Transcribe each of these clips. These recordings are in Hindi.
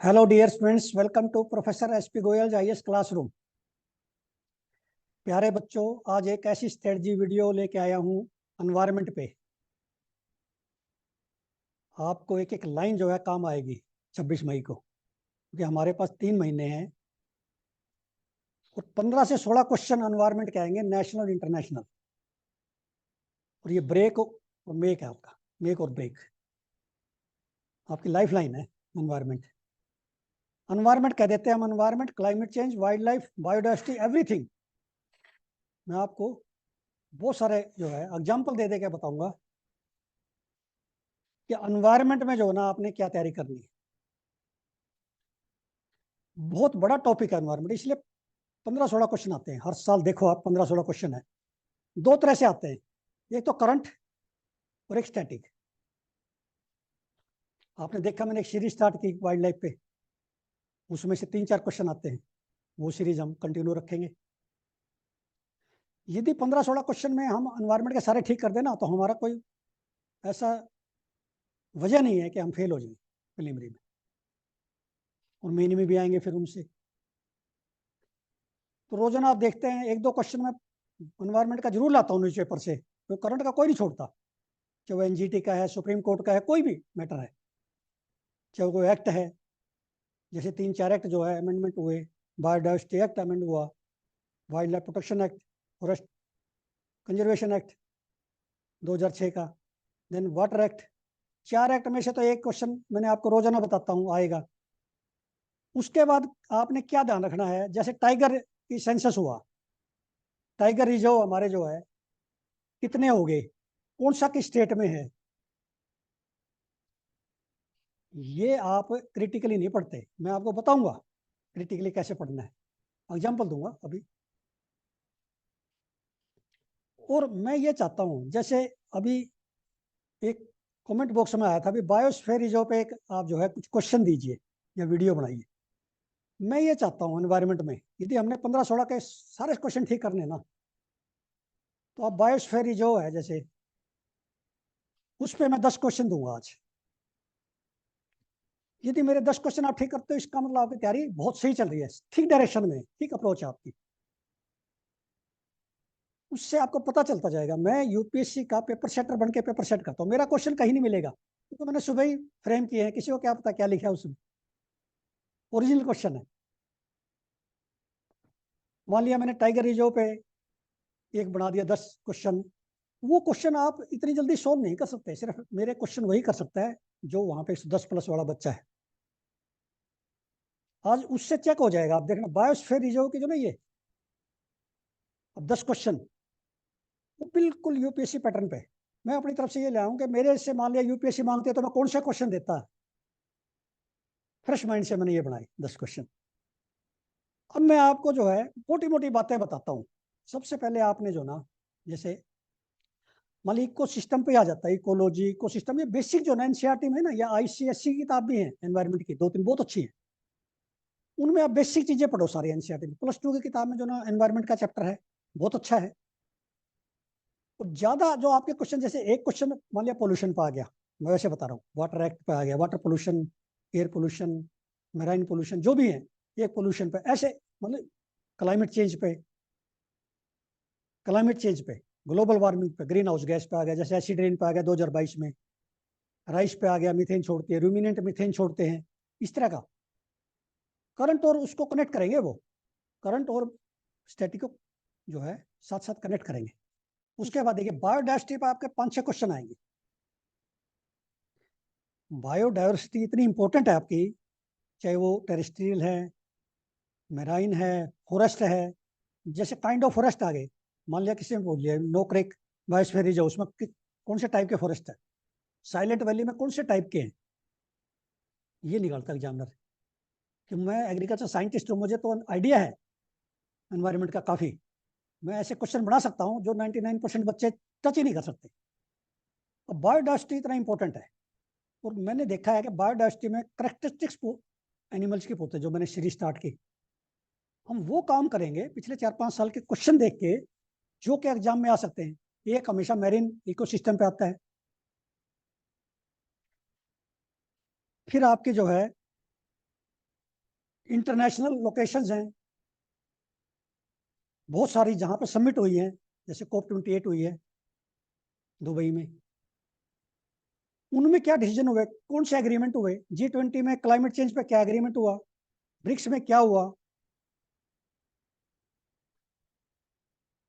Hello dear students, welcome to professor SP Goyal IAS classroom. प्यारे बच्चों, आज एक ऐसी स्ट्रेटजी वीडियो लेके आया हूँ एनवायरनमेंट पे। आपको एक एक लाइन जो है काम आएगी 26 मई को, क्योंकि हमारे पास 3 महीने हैं और 15 से 16 क्वेश्चन एनवायरनमेंट के आएंगे, नेशनल और इंटरनेशनल। और ये ब्रेक और मेक है, आपका मेक और ब्रेक आपकी लाइफ लाइन है। एनवायरनमेंट एनवायरनमेंट कह देते हैं हम, environment, climate change, wild life, biodiversity, everything. मैं आपको बहुत सारे जो है एग्जाम्पल दे के बताऊंगा कि एनवायरनमेंट में जो है ना आपने क्या तैयारी करनी है। बहुत बड़ा टॉपिक है एनवायरनमेंट, इसलिए 15-16 क्वेश्चन आते हैं हर साल। देखो आप, 15-16 क्वेश्चन है। दो तरह से आते हैं, एक तो करंट और एक स्टैटिक। आपने देखा, मैंने एक सीरीज स्टार्ट की वाइल्ड लाइफ पे, उसमें से 3-4 क्वेश्चन आते हैं। वो सीरीज हम कंटिन्यू रखेंगे। यदि 15-16 क्वेश्चन में हम एनवायरनमेंट के सारे ठीक कर देना, तो हमारा कोई ऐसा वजह नहीं है कि हम फेल हो जाएंगे प्रीलिमिनरी में, और मेन में भी आएंगे फिर उनसे। तो रोजाना आप देखते हैं एक दो क्वेश्चन में एनवायरनमेंट का जरूर लाता हूँ न्यूज पेपर से, तो करंट का कोई नहीं छोड़ता। चाहे वो एनजीटी का है, सुप्रीम कोर्ट का है, कोई भी मैटर है, चाहे कोई एक्ट है। जैसे 3-4 एक्ट जो है अमेंडमेंट हुए, बायोडाइवर्सिटी एक्ट अमेंड हुआ, wild life protection act, forest conservation act 2006 का, देन वाटर एक्ट। 4 एक्ट में से तो एक क्वेश्चन मैंने आपको रोजाना बताता हूँ आएगा। उसके बाद आपने क्या ध्यान रखना है, जैसे टाइगर की सेंसस हुआ, टाइगर रिजर्व हमारे जो है कितने हो गए, कौन सा किस स्टेट में है, ये आप क्रिटिकली नहीं पढ़ते। मैं आपको बताऊंगा क्रिटिकली कैसे पढ़ना है, एग्जाम्पल दूंगा अभी। और मैं ये चाहता हूं, जैसे अभी एक कमेंट बॉक्स में आया था, अभी बायोस्फीयर रिजर्व पे एक आप जो है कुछ क्वेश्चन दीजिए या वीडियो बनाइए। मैं ये चाहता हूं एनवायरनमेंट में यदि हमने 15-16 के सारे क्वेश्चन ठीक करने ना, तो आप बायोस्फीयर रिजर्व है जैसे, उस पर मैं 10 क्वेश्चन दूंगा आज। यदि मेरे 10 क्वेश्चन आप ठीक करते हो, इसका मतलब आपकी तैयारी बहुत सही चल रही है, ठीक डायरेक्शन में, ठीक अप्रोच है आपकी। उससे आपको पता चलता जाएगा। मैं यूपीएससी का पेपर सेटर बन के पेपर सेट करता हूँ, मेरा क्वेश्चन कहीं नहीं मिलेगा, क्योंकि मैंने सुबह ही फ्रेम किए हैं, किसी को क्या पता क्या लिखा है उसमें, ओरिजिनल क्वेश्चन है। मान लिया मैंने टाइगर रिजर्व पे एक बना दिया 10 क्वेश्चन, वो क्वेश्चन आप इतनी जल्दी सोल्व नहीं कर सकते, सिर्फ मेरे क्वेश्चन वही कर सकता है जो वहां पे 10+ वाला बच्चा है। आज उससे चेक हो जाएगा, आप देखना बायोस्फीयर रिजर्व की जो ना ये अब 10 क्वेश्चन, वो बिल्कुल यूपीएससी पैटर्न पे। मैं अपनी तरफ से ये ले आऊँ कि मेरे से मान लिया यूपीएससी मांगते हैं, तो मैं कौन सा क्वेश्चन देता है, फ्रेश माइंड से मैंने ये बनाए 10 क्वेश्चन। अब मैं आपको जो है मोटी मोटी बातें बताता हूँ। सबसे पहले आपने जो ना, जैसे मान ली इको सिस्टम पे आ जाता है, इकोलॉजी, इको सिस्टम, ये बेसिक जो ना एनसीईआरटी में है ना, या आईसीएससी की किताब भी है एनवायरमेंट की, 2-3 बहुत अच्छी है। उनमें आप बेसिक चीजें पढ़ो सारी एनसीईआरटी में। +2 की किताब में जो ना एनवायरमेंट का चैप्टर है, बहुत अच्छा है। और ज्यादा जो आपके क्वेश्चन, जैसे एक क्वेश्चन मान लिया पोल्यूशन पे आ गया, मैं वैसे बता रहा हूँ, वाटर एक्ट पे आ गया, water pollution, air pollution, marine pollution, जो भी है, ये पोल्यूशन पे ऐसे, मतलब क्लाइमेट चेंज पे, क्लाइमेट चेंज पे, ग्लोबल वार्मिंग पे, ग्रीन हाउस गैस पे आ गया, जैसे एसिड रेन पे आ गया 2022 में, राइस पे आ गया, मीथेन छोड़ती है, रूमिनेंट मीथेन छोड़ते हैं, इस तरह का करंट, और उसको कनेक्ट करेंगे, वो करंट और स्टैटिक को जो है साथ साथ कनेक्ट करेंगे। उसके बाद देखिए बायोडाइवर्सिटी पर आपके 5-6 क्वेश्चन आएंगे। बायोडाइवर्सिटी इतनी इंपॉर्टेंट है आपकी, चाहे वो टेरेस्ट्रियल है, मेराइन है, फॉरेस्ट है। जैसे काइंड ऑफ फॉरेस्ट आ गए, मान लिया किसी ने बोल लिया नो क्रेक बायोस्फीयर रिजर्व, उसमें कौन से टाइप के फॉरेस्ट है, साइलेंट वैली में कौन से टाइप के हैं, ये निकालता एग्जामिनर। कि मैं एग्रीकल्चर साइंटिस्ट हूँ, मुझे तो आइडिया है एनवायरनमेंट का काफ़ी। मैं ऐसे क्वेश्चन बना सकता हूँ जो 99% बच्चे टच ही नहीं कर सकते। अब बायोडाइवर्सिटी इतना इंपॉर्टेंट है, और मैंने देखा है कि बायोडाइवर्सिटी में करेक्टरिस्टिक्स एनिमल्स की पूछते, जो मैंने सीरीज स्टार्ट की, हम वो काम करेंगे पिछले 4-5 साल के क्वेश्चन देख के, जो कि एग्जाम में आ सकते हैं। एक हमेशा मैरीन इकोसिस्टम पे आता है, फिर आपके जो है इंटरनेशनल लोकेशंस हैं बहुत सारी जहां पे सबमिट हुई है, जैसे COP28 हुई है दुबई में, उनमें क्या डिसीजन हुए, कौन से एग्रीमेंट हुए, G20 में क्लाइमेट चेंज पे क्या एग्रीमेंट हुआ, ब्रिक्स में क्या हुआ,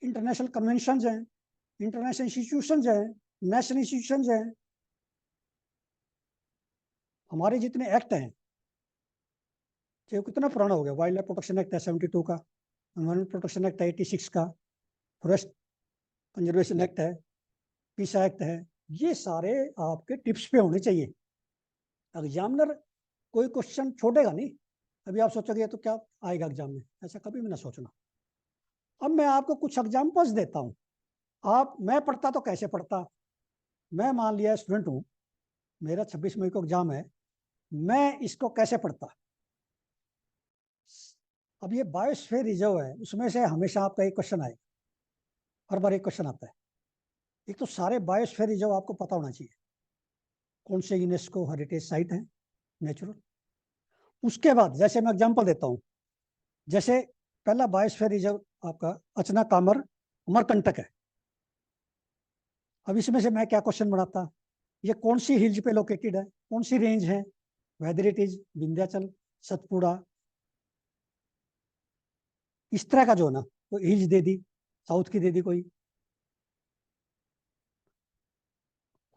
इंटरनेशनल कन्वेंशन हैं, इंटरनेशनल इंस्टीट्यूशन हैं, नेशनल इंस्टीट्यूशन हैं, हमारे जितने एक्ट हैं, चाहे कितना पुराना हो गया, वाइल्ड लाइफ प्रोटेक्शन एक्ट है 72 का, एनवायरमेंट प्रोटेक्शन एक्ट है 86 का, फॉरेस्ट कंजर्वेशन एक्ट है, पीसा एक्ट है, ये सारे आपके टिप्स पे होने चाहिए। एग्जामिनर कोई क्वेश्चन छोड़ेगा नहीं, अभी आप सोचोगे तो क्या आएगा एग्जाम में, ऐसा कभी भी ना सोचना। अब मैं आपको कुछ एग्जाम्पल्स देता हूँ, मैं पढ़ता तो कैसे पढ़ता, मैं मान लिया स्टूडेंट हूँ, मेरा 26 मई को एग्जाम है, मैं इसको कैसे पढ़ता। अब ये बायोस्फीयर रिजर्व है, उसमें से हमेशा आपका एक क्वेश्चन आएगा, हर बार एक क्वेश्चन आता है। एक तो सारे बायोस्फीयर रिजर्व आपको पता होना चाहिए, कौन से यूनेस्को हेरिटेज साइट है नेचुरल। उसके बाद जैसे मैं एग्जांपल देता हूँ, जैसे पहला बायोस्फीयर रिजर्व आपका अचना कामर अमरकंटक है। अब इसमें से मैं क्या क्वेश्चन बनाता, ये कौन सी हिल्स पे लोकेटेड है, कौन सी रेंज है, whether it is Vindhyachal, Satpura, इस तरह का जो है ना, कोई हिल्स दे दी, साउथ की दे दी कोई,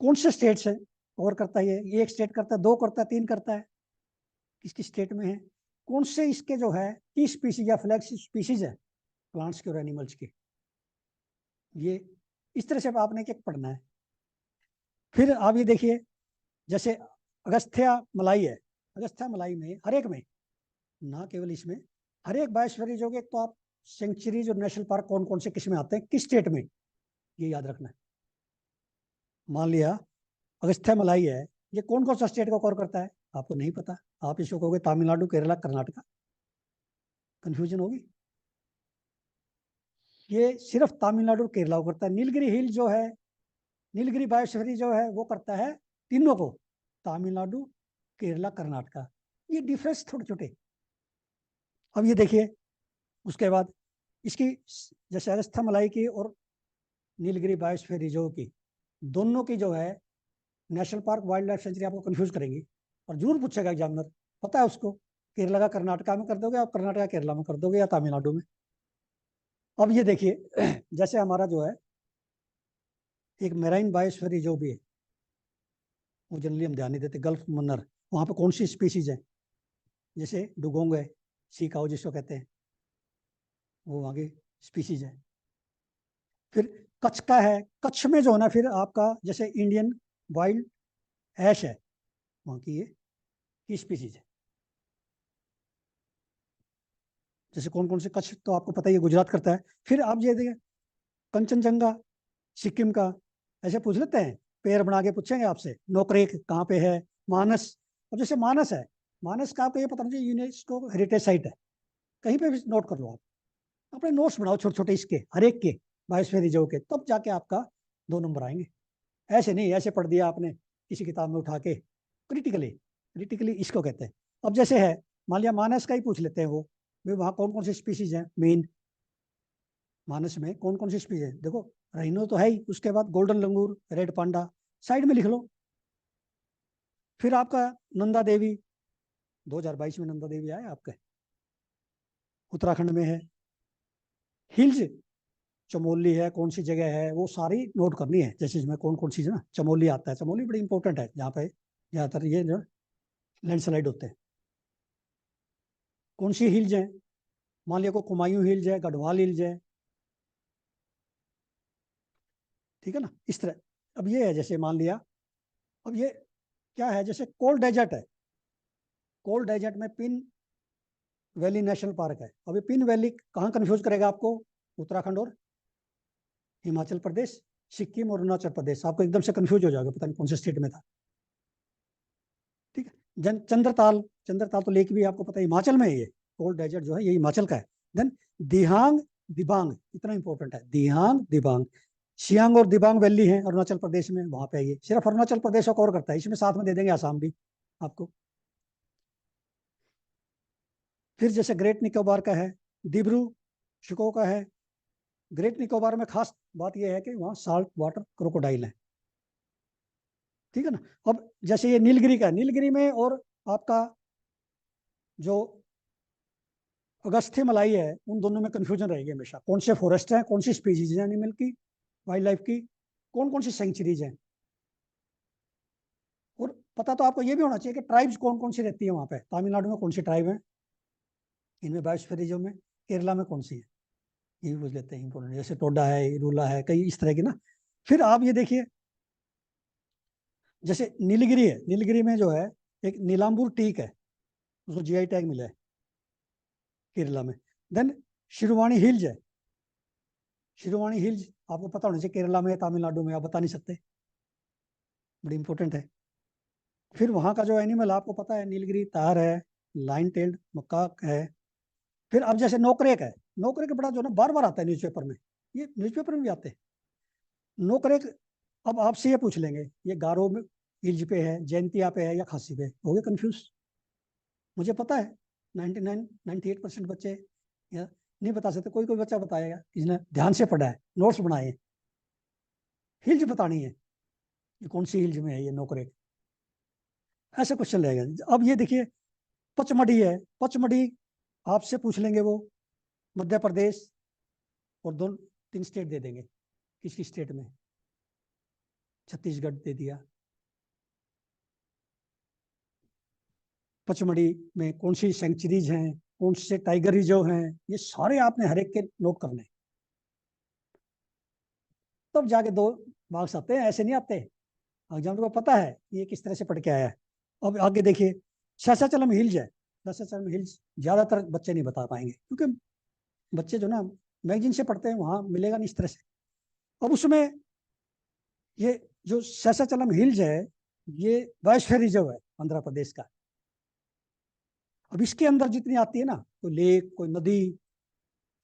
कौन से स्टेट्स है कवर करता है, ये एक स्टेट करता है, दो करता है, तीन करता है, किसकी स्टेट में है, कौन से इसके जो है की स्पीसीज या फ्लैग स्पीसीज है प्लांट्स के और एनिमल्स के, ये इस तरह से आपने एक पढ़ना है। फिर आप ये देखिए, जैसे अगस्थ्या मलाई है, अगस्थ्या मलाई में हर एक में, ना केवल इसमें, हर एक बायोस्फीयर रिजर्व के, तो आप सेंचुरीज और नेशनल पार्क कौन कौन से किस में आते हैं, किस स्टेट में, ये याद रखना है। मान लिया अगस्थ्या मलाई है, ये कौन कौन सा स्टेट को कवर करता है, आपको नहीं पता, आप इसको कहोगे तमिलनाडु, केरला, कर्नाटका, कंफ्यूजन होगी। ये सिर्फ तमिलनाडु केरला को करता है। नीलगिरी हिल जो है, नीलगिरी बायोस्फीयर जो है, वो करता है तीनों को, तमिलनाडु, केरला, कर्नाटका, ये डिफरेंस छोटे छोटे। अब ये देखिए, उसके बाद इसकी, जैसे अगस्त्य मलाई की और नीलगिरी बायोस्फीयर रिजर्व की, दोनों की जो है national park wild life century आपको कंफ्यूज करेंगी, और जरूर पूछेगा एग्जामिनर, पता है उसको, केरला का कर्नाटका में कर दोगे आप, कर्नाटका केरला में कर दोगे, या तमिलनाडु में। अब ये देखिए, जैसे हमारा जो है एक मेराइन बायोस्फीयर रिजर्व भी है, वो जनरली हम ध्यान नहीं देते, गल्फ मन्नर, वहाँ पे कौन सी स्पीसीज है, जैसे डुगोंग है, सी काऊ जिसको कहते हैं, वो वहाँ की स्पीसीज है। फिर कच्छ का है, कच्छ में जो है ना, फिर आपका जैसे इंडियन वाइल्ड ऐश है, वहाँ की ये की स्पीसीज है। जैसे कौन कौन से, कच्छ तो आपको पता ही है, गुजरात करता है। फिर आप ये देखिए, कंचनजंगा सिक्किम का, ऐसे पूछ लेते हैं, पेड़ बना के पूछेंगे आपसे, नोकरेक कहाँ पे है, मानस, और जैसे मानस है, मानस का आपको ये पता नहीं, यूनेस्को हेरिटेज साइट है, कहीं पे भी नोट कर लो आप, अपने नोट्स बनाओ छोटे छोटे इसके, हर एक के बायोस्फीयर रिजर्व के, तब जाके आपका 2 नंबर आएंगे। ऐसे नहीं, ऐसे पढ़ दिया आपने किसी किताब में उठा के, क्रिटिकली, क्रिटिकली इसको कहते हैं। अब जैसे है, मान लिया मानस का ही पूछ लेते हैं, वो भाई वहाँ कौन कौन सी स्पीसीज है मेन, मानस में कौन कौन सी स्पीसीज है, देखो राइनो तो है ही, उसके बाद गोल्डन लंगूर, रेड पांडा, साइड में लिख लो। फिर आपका नंदा देवी, 2022 में नंदा देवी आया आपके, उत्तराखंड में है। हिल्स, चमोली है, कौन सी जगह है, वो सारी नोट करनी है, जैसे इसमें कौन कौन सी है ना, चमोली आता है, चमोली बड़ी इंपॉर्टेंट है, जहाँ पे ज्यादातर ये जो लैंडस्लाइड होते हैं। कौन सी हिल्स हैं, मान लिया को कुमायूं हिल्स है, गढ़वाल हिल्स है, ठीक है ना, इस तरह। अब ये है, जैसे मान लिया, अब ये क्या है, जैसे कोल्ड डेजर्ट है, कोल्ड डेजर्ट में पिन वैली नेशनल पार्क है। अभी पिन वैली कहाँ कंफ्यूज करेगा आपको, उत्तराखंड और हिमाचल प्रदेश, सिक्किम और अरुणाचल प्रदेश, आपको एकदम से कंफ्यूज हो जाएगा, पता नहीं कौन से स्टेट में था, ठीक है। चंद्रताल, चंद्रताल तो लेक भी आपको पता है हिमाचल में है, ये कोल्ड डेजर्ट जो है ये हिमाचल का है। देन दिहांग दिबांग, इतना इंपॉर्टेंट है, दिहांग दिबांग, सियांग और दिबांग वैली है अरुणाचल प्रदेश में, वहां पे है ये, सिर्फ अरुणाचल प्रदेश को कवर करता है, इसमें साथ में दे देंगे आसाम भी आपको। फिर जैसे ग्रेट निकोबार का है, दिब्रू शिको का है। ग्रेट निकोबार में खास बात यह है कि वहाँ साल्ट वाटर क्रोकोडाइल है, ठीक है ना। अब जैसे ये नीलगिरी का है, नीलगिरी में और आपका जो अगस्थ्य मलाई है, उन दोनों में कंफ्यूजन रहेगी हमेशा, कौन से फॉरेस्ट है, कौन सी स्पीसीज है एनिमल की, वाइल्ड लाइफ की, कौन कौन सी सेंचुरीज हैं। और पता तो आपको ये भी होना चाहिए कि ट्राइब्स कौन कौन सी रहती है वहाँ पे। तमिलनाडु में कौन सी ट्राइब है, इनमें बायोस्फीयर रिजर्व में, केरला में कौन सी है, ये भी पूछ लेते हैं इंपॉर्टेंट। जैसे टोडा है, इरूला है, कई इस तरह की ना। फिर आप ये देखिए, जैसे नीलगिरी है, नीलगिरी में जो है एक नीलांबूर टीक है, उसको जीआई टैग मिला है केरला में। देन शिरुवाणी हिल्स है, शिरुवाणी हिल्स आपको पता होना चाहिए केरला में, तमिलनाडु में, आप बता नहीं सकते, बड़ी इंपॉर्टेंट है। फिर वहाँ का जो एनिमल आपको पता है, नीलगिरी तार है, लाइन टेल्ड मकाक है। फिर अब जैसे नोकरेक है, नोकरेक बड़ा जो ना बार बार आता है न्यूज़पेपर में, ये न्यूज़पेपर में भी आते हैं नोकरेक। अब आपसे ये पूछ लेंगे ये गारो में हिल्स पे है, जैंतिया पे है या खासी पे, हो गए कंफ्यूज। मुझे पता है 98% बच्चे या नहीं बता सकते, कोई कोई बच्चा बताएगा जिसने ध्यान से पढ़ा है, नोट्स बनाए हैं। हिल्स बतानी है, ये कौन सी हिल्स में है ये नोकरेक, ऐसे क्वेश्चन रहेगा। अब ये देखिए पचमढ़ी है, पचमढ़ी आपसे पूछ लेंगे वो मध्य प्रदेश, और दो तीन स्टेट दे देंगे, किस किस स्टेट में, छत्तीसगढ़ दे दिया। पचमढ़ी में कौन सी सेंचुरीज हैं, कौन से टाइगर रिजर्व हैं, ये सारे आपने हर एक के नोट करने, तब जाके 2 मार्क्स आते हैं, ऐसे नहीं आते। एग्जाम को पता है ये किस तरह से पढ़ के आया है। अब आगे देखिए शेषाचलम हिल्स है, शेषाचलम हिल्स ज्यादातर बच्चे नहीं बता पाएंगे, क्योंकि बच्चे जो ना मैगजीन से पढ़ते हैं, वहां मिलेगा नहीं इस तरह से। अब उसमें ये जो शेषाचलम हिल्स है, ये बायोस्फीयर रिजर्व है आंध्र प्रदेश का। अब इसके अंदर जितनी आती है ना, कोई लेक, कोई नदी,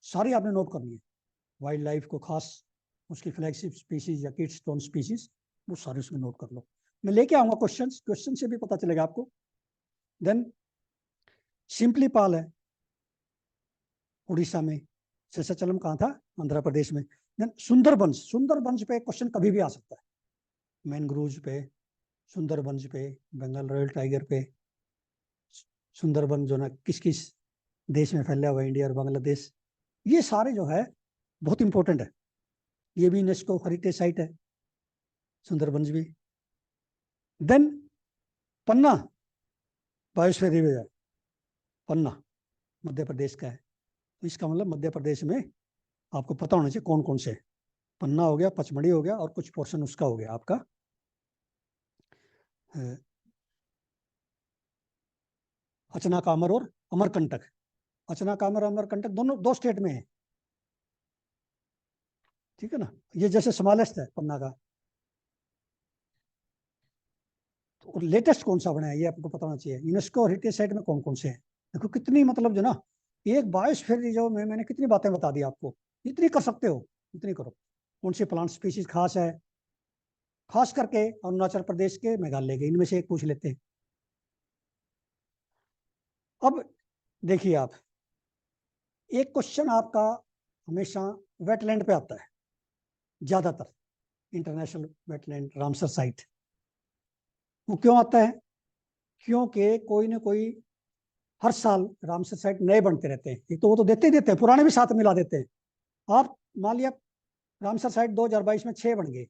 सारी आपने नोट करनी है। वाइल्ड लाइफ को खास, उसकी फ्लैगशिप स्पीसीज या किड्सटोन स्पीसीज, वो सारे उसमें नोट कर लो। मैं लेके आऊंगा क्वेश्चन, क्वेश्चन से भी पता चलेगा आपको। देन सिंपली पाल है उड़ीसा में, शेषाचलम कहाँ था, आंध्र प्रदेश में। देन सुंदरबंस, सुंदरबंस पे क्वेश्चन कभी भी आ सकता है, मैनग्रोव्स पे, सुंदरबंस पे, बंगाल रॉयल टाइगर पे। सुंदरबन जो ना किस किस देश में फैला हुआ है, इंडिया और बांग्लादेश, ये सारे जो है बहुत इंपॉर्टेंट है। ये भी यूनेस्को हेरिटेज साइट है, सुंदरबंस भी। देन पन्ना बायोस्फीयर रिजर्व है, पन्ना मध्य प्रदेश का है। तो इसका मतलब मध्य प्रदेश में आपको पता होना चाहिए कौन कौन से, पन्ना हो गया, पचमढ़ी हो गया, और कुछ पोर्शन उसका हो गया आपका अचनाकामर और अमरकंटक। अचनाकामर अमरकंटक दोनों 2 स्टेट में है, ठीक है ना। ये जैसे स्मॉलेस्ट है पन्ना का, तो लेटेस्ट कौन सा बना है ये आपको पता होना चाहिए। यूनेस्को हेरिटेज साइट में कौन कौन से हैं, देखो कितनी मतलब जो ना, एक बायोस्फीयर रिजर्व में मैंने कितनी बातें बता दी आपको, इतनी कर सकते हो, इतनी करो। कौन सी प्लांट स्पीशीज खास है, खास करके अरुणाचल प्रदेश के, मेघालय के, इनमें से एक पूछ लेते हैं। अब देखिए आप, एक क्वेश्चन आपका हमेशा वेटलैंड पे आता है ज्यादातर, इंटरनेशनल वेटलैंड रामसर साइट। वो क्यों आता है, क्योंकि कोई ना कोई हर साल रामसर साइट नए बनते रहते हैं। एक तो वो तो देते ही देते हैं, पुराने भी साथ मिला देते हैं। आप मान लिया रामसर साइट 2022 में 6 बन गए,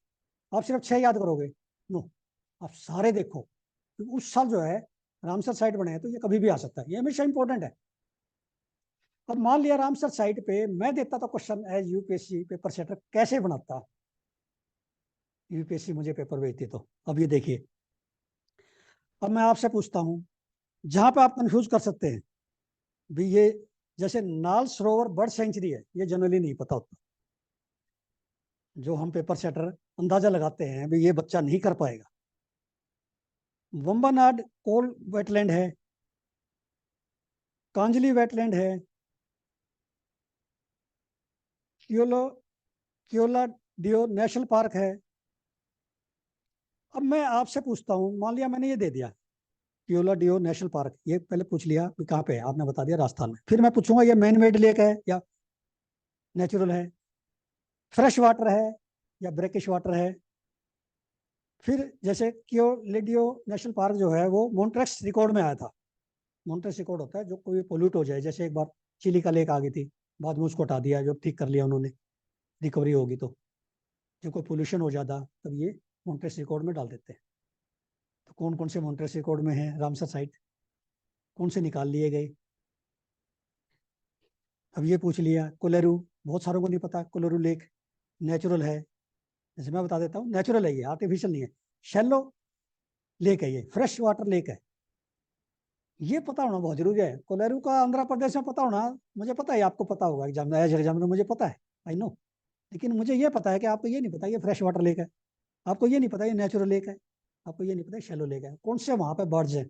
आप सिर्फ 6 याद करोगे, नो, आप सारे देखो। तो उस साल जो है रामसर साइट बने हैं, तो ये कभी भी आ सकता है, ये हमेशा इंपॉर्टेंट है। अब मान लिया रामसर साइट पे मैं देता था question as UPSC paper setter, कैसे बनाता, यूपीएससी मुझे पेपर भेजती तो। अब ये देखिए, अब मैं आपसे पूछता हूँ, जहां पे आप कंफ्यूज कर सकते हैं भी, ये जैसे नाल सरोवर बर्ड सेंचुरी है, ये जनरली नहीं पता होता, जो हम पेपर सेटर अंदाजा लगाते हैं भी ये बच्चा नहीं कर पाएगा। वंबानाड कोल वेटलैंड है, कांजली वेटलैंड है, क्योलो क्योला डियो नेशनल पार्क है। अब मैं आपसे पूछता हूं, मान लिया मैंने ये दे दिया, पियोला डियो नेशनल पार्क, ये पहले पूछ लिया कि कहाँ पे है, आपने बता दिया राजस्थान में। फिर मैं पूछूंगा ये मैन मेड लेक है या नेचुरल है, फ्रेश वाटर है या ब्रेकिश वाटर है। फिर जैसे क्योलेडियो नेशनल पार्क जो है वो मॉन्ट्रेक्स रिकॉर्ड में आया था। मॉन्ट्रेक्स रिकॉर्ड होता है जो कोई पोल्यूट हो जाए, जैसे एक बार चिली का लेक आ गई थी, बाद में उसको हटा दिया, जो ठीक कर लिया उन्होंने, रिकवरी होगी तो। जब कोई पोल्यूशन हो जाता तब ये मॉन्ट्रेक्स रिकॉर्ड में डाल देते हैं। तो कौन कौन से मॉन्ट्रेक्स रिकॉर्ड में है रामसर साइट, कौन से निकाल लिए गए। अब ये पूछ लिया कोलेरू, बहुत सारों को नहीं पता कोलेरू लेक नेचुरल है। जैसे मैं बता देता हूँ, नेचुरल है, ये आर्टिफिशियल नहीं है। शैलो लेक है, ये फ्रेश वाटर लेक है। ये पता होना बहुत जरूरी है। कोलेरू का आंध्र प्रदेश में पता होना, मुझे पता है, आपको पता होगा, एग्जाम मुझे पता है, आई नो। लेकिन मुझे ये पता है कि आपको ये नहीं पता ये फ्रेश वाटर लेक है, आपको ये नहीं पता ये नेचुरल लेक है, आपको ये नहीं पता शैलो लेक है, कौन से वहां पे बर्ड्स हैं।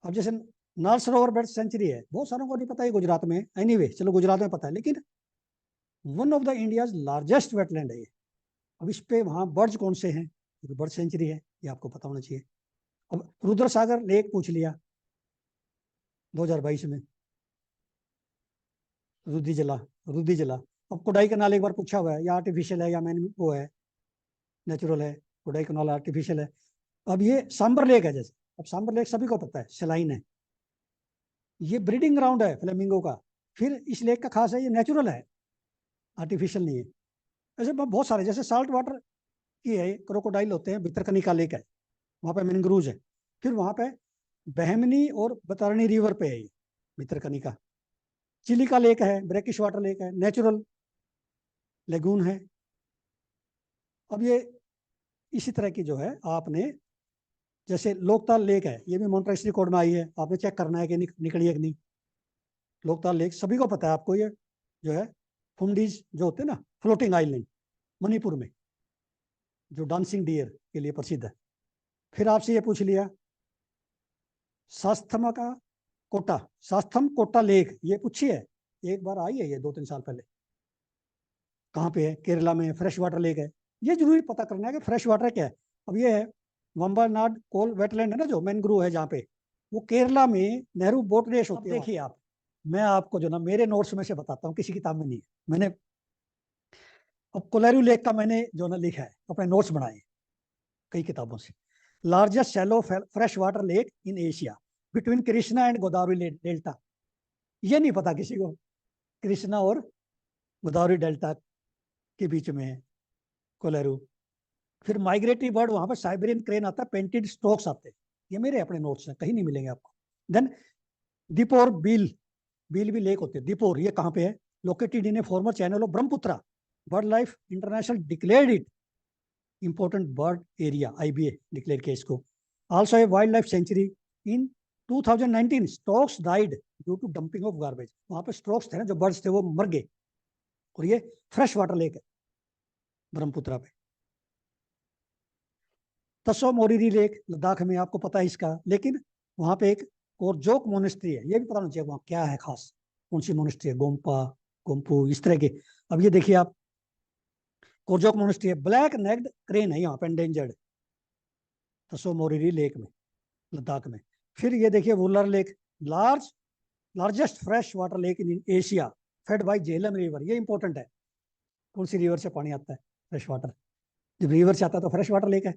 अब जैसे नाल सरोवर बर्ड सेंचुरी है, बहुत सारों को नहीं पता है गुजरात में, एनीवे चलो गुजरात में पता है, लेकिन one of the India's largest wetland है ये। अब इस पे वहाँ बर्ड्स कौन से हैं, बर्ड सेंचुरी है, ये आपको पता होना चाहिए। अब रुद्र सागर लेक पूछ लिया 2022 में, रुद्री जला, रुद्री जला। अब कोडाई कनाल एक बार पूछा हुआ है, या आर्टिफिशियल है या मैन वो है, नेचुरल है, कोडाई कनाल आर्टिफिशियल है। अब ये सांबर लेक है, जैसे अब सांबर लेक सभी को पता है, सेलाइन है, ये ब्रीडिंग ग्राउंड है फ्लेमिंगो का। फिर इस लेक का खास है ये नेचुरल है, आर्टिफिशियल नहीं है। ऐसे बहुत सारे, जैसे साल्ट वाटर की है, क्रोकोडाइल होते हैं, भितरकनिका लेक है, वहाँ पे मैंग्रोव्स है। फिर वहाँ पे बहमनी और बतारनी रिवर पे है ये भितरकनिका। चिलिका लेक है, ब्रेकिश वाटर लेक है, नेचुरल लेगून है। अब ये इसी तरह की जो है आपने, जैसे लोकताल लेक है, ये भी मॉन्ट्रेक्स रिकॉर्ड में आई है, आपने चेक करना है कि निकली है कि नहीं। लोकताल लेक सभी को पता है, आपको ये जो है फुमडीज जो होते हैं ना, फ्लोटिंग आइलैंड, मणिपुर में, जो डांसिंग डियर के लिए प्रसिद्ध है। फिर आपसे ये पूछ लिया शास्थमा का कोटा, शास्थम कोटा लेक, ये पूछी है, एक बार आई है ये 2-3 साल पहले। कहाँ पे है, केरला में, फ्रेश वाटर लेक है। ये जरूरी पता करना है कि फ्रेश वाटर क्या है। अब ये है वंबानाड कोल वेटलैंड है ना, जो मैनग्रोव है जहाँ पे, वो केरला में नेहरू बोट रेस होती है। देखिए आप, मैं आपको जो ना मेरे नोट्स में से बताता हूँ, किसी किताब में नहीं है। मैंने अब कोलेरू लेक का मैंने जो ना लिखा है, अपने नोट्स बनाए कई किताबों से। Largest shallow fresh water lake in Asia between Krishna and Godavari delta, ये नहीं पता किसी को, कृष्णा और गोदावरी डेल्टा के बीच में है कोलेरू। फिर माइग्रेटरी बर्ड, वहां पर साइबेरियन क्रेन आता है, पेंटेड स्ट्रोक्स आते हैं, ये मेरे अपने नोट्स हैं, कहीं नहीं मिलेंगे आपको। देन दीपोर बील, बील भी लेक होते हैं, दीपोर ये कहाँ पे है, located in a former channel of Brahmaputra, bird life international declared it important bird area, IBA declare किया इसको। Also a wild life sanctuary in 2019 storks died due to dumping of garbage, वहां पे स्ट्रोक्स थे ना, जो बर्ड्स थे वो मर गए। और ये फ्रेश वाटर लेक है ब्रह्मपुत्रा पे। तसो मोरिरी लेक लद्दाख में, आपको पता है इसका, लेकिन वहां पे एक कोरजोक मोनेस्ट्री है, ये भी पता होना चाहिए वहाँ क्या है खास, कौन सी मोनेस्ट्री है, गोम्पा, गोम्पू, इस तरह के। अब ये देखिए आप, कोरजोक मोनेस्ट्री है, ब्लैक नेक्ड क्रेन है यहाँ पे एंडेंजर्ड, तसो मोरिरी लेक में, लद्दाख में। फिर ये देखिए Wular lake, largest fresh water lake in Asia, fade by Jhelum river, ये इंपॉर्टेंट है, कौन सी रिवर से पानी आता है, फ्रेश वाटर, जब रिवर से आता है तो फ्रेश वाटर लेक है।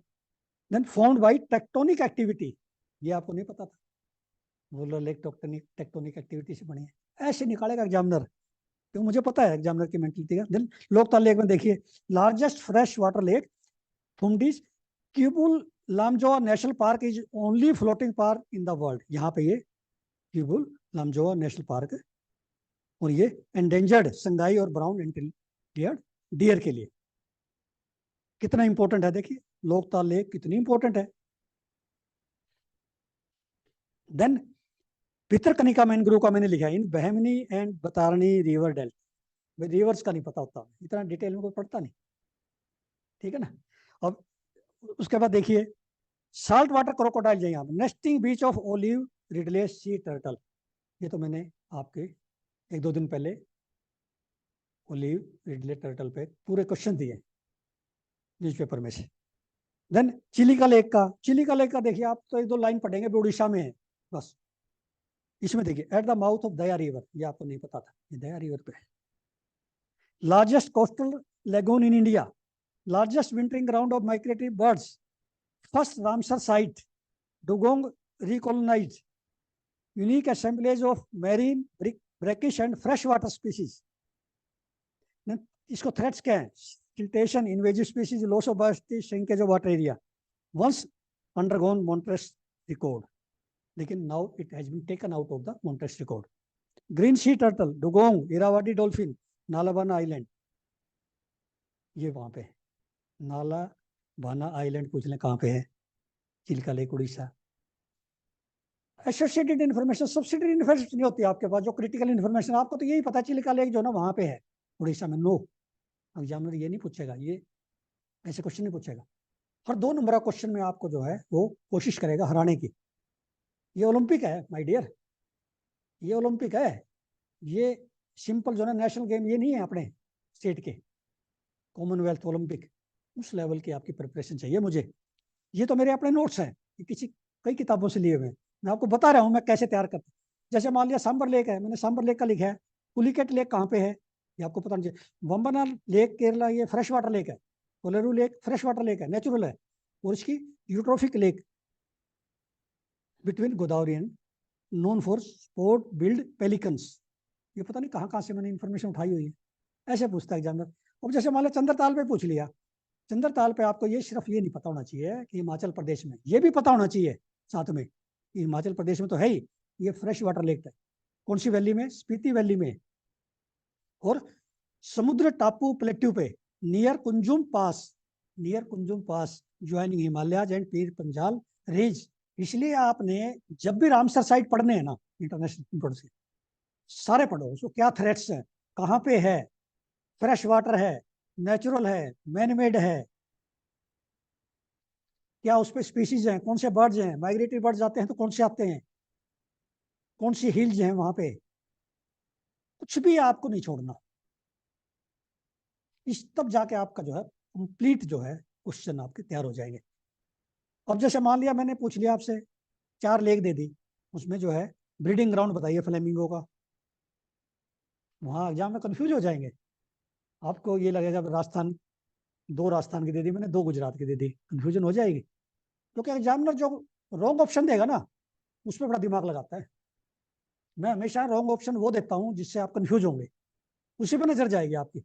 Then found by tectonic activity, ये आपको नहीं पता था, वुलर लेक टेक्टोनिक एक्टिविटी से बनी है, ऐसे निकालेगा एग्जामिनर, क्योंकि मुझे पता है एग्जामिनर की मेंटलिटी का। देन लोकताल लेक में देखिए, largest fresh water lake phumdis Keibul Lamjao national park is only floating park in the world, यहाँ पे ये क्यूबुल लामजोआ नेशनल पार्क, और ये एंडेंजर्ड संगाई और ब्राउन एंटीलियड डियर के लिए। कितना इंपॉर्टेंट है देखिए, लोकताल लेक कितनी इंपॉर्टेंट है। देन भितरकनिका मैनग्रोव का मैंने लिखा है in Brahmani and Baitarani river delta, rivers का नहीं पता होता, इतना डिटेल में कोई पढ़ता नहीं, ठीक है ना। अब उसके बाद देखिए साल्ट वाटर क्रोकोडाइल, जो यहाँ nesting beach of olive Ridley sea turtle, ये तो मैंने आपके 1-2 दिन पहले ओलिव रिडले टर्टल पे पूरे क्वेश्चन दिए न्यूज़पेपर में से। देन चिली का लेक का देखिए आप तो एक दो लाइन पढ़ेंगे, उड़ीसा में है बस। इसमें देखिए at the mouth of Daya river, ये आपको नहीं पता था, ये दया रिवर पे है। Largest coastal lagoon in India, largest wintering ground of migratory birds, first Ramsar site, dugong recolonised, unique assemblage of marine brackish and fresh water species. इसको थ्रेट्स क्या है? Siltation, invasive species, loss of biodiversity, shrinkage of water area. Once undergone Montreux record, लेकिन now it has been taken out of the Montreux record. Green sea turtle, dugong, Irrawaddy dolphin, Nalabana island, ये वहां पे है। नालाबाना आइलैंड पूछ लें कहाँ पे है? Chilika lake, Orissa. Associated information, subsidiary information नहीं होती आपके पास, जो क्रिटिकल इन्फॉर्मेशन आपको तो यही पता चिल्का लेक जो ना वहां पे है उड़ीसा में। नो, एग्जामिनर ये नहीं पूछेगा, ये ऐसे क्वेश्चन नहीं पूछेगा। हर 2 नंबर का क्वेश्चन में आपको जो है वो कोशिश करेगा हराने की। ये ओलंपिक है माय डियर, ये ओलंपिक है, ये सिंपल जो है नेशनल गेम ये नहीं है अपने स्टेट के, कॉमनवेल्थ ओलंपिक, उस लेवल की आपकी प्रिपरेशन चाहिए मुझे। ये तो मेरे अपने नोट्स हैं, किसी कई किताबों से लिए हुए हैं, मैं आपको बता रहा हूँ मैं कैसे तैयार करता हूँ। जैसे मान लिया सांबर लेक है, मैंने सांबर लेक का लिखा है। पुलिकेट लेक कहाँ पे है ये आपको पता नहीं चाहिए। वंबना लेक केरला, ये फ्रेश वाटर लेक है। Kolleru lake fresh water lake है, नेचुरल है। और इसकी eutrophic lake between Godavari and known for sport build pelicans. ये पता नहीं कहाँ कहाँ से मैंने इन्फॉर्मेशन उठाई हुई है, ऐसे पूछता है एग्जामिनर। अब जैसे मान लिया चंद्रताल पे पूछ लिया, चंद्रताल पे आपको ये सिर्फ ये नहीं पता होना चाहिए कि हिमाचल प्रदेश में, ये भी पता होना चाहिए साथ में कि हिमाचल प्रदेश में तो है ही, ये फ्रेश वाटर लेक है। कौन सी वैली में? स्पीति वैली में। और समुद्र टापू प्लेट्यू पे, near Kunzum pass, near Kunzum pass joining Himalayas and Pir Panjal range. इसलिए आपने जब भी रामसर साइट पढ़ने हैं ना इंटरनेशनल से, सारे पढ़ो उसको, क्या थ्रेट्स है, कहाँ पे है, फ्रेश वाटर है, नेचुरल है, मैनमेड है, क्या उस पर स्पीसीज हैं, कौन से बर्ड्स हैं, माइग्रेटरी बर्ड्स आते हैं तो कौन से आते हैं, कौन सी हिल्स हैं वहां पे, कुछ भी आपको नहीं छोड़ना। इस तब जाके आपका जो है कंप्लीट जो है क्वेश्चन आपके तैयार हो जाएंगे। अब जैसे मान लिया मैंने पूछ लिया आपसे 4 लेक दे दी, उसमें जो है ब्रीडिंग ग्राउंड बताइए फ्लेमिंगो का, वहां एग्जाम में कंफ्यूज हो जाएंगे। आपको ये लगेगा राजस्थान, 2 राजस्थान की दे दी मैंने, 2 गुजरात की दे दी, कंफ्यूजन हो जाएगी। क्योंकि एग्जामिनर जो रॉन्ग ऑप्शन देगा ना उसमें बड़ा दिमाग लगाता है। मैं हमेशा रॉन्ग ऑप्शन वो देता हूँ जिससे आप कंफ्यूज होंगे, उसी पर नजर जाएगी आपकी।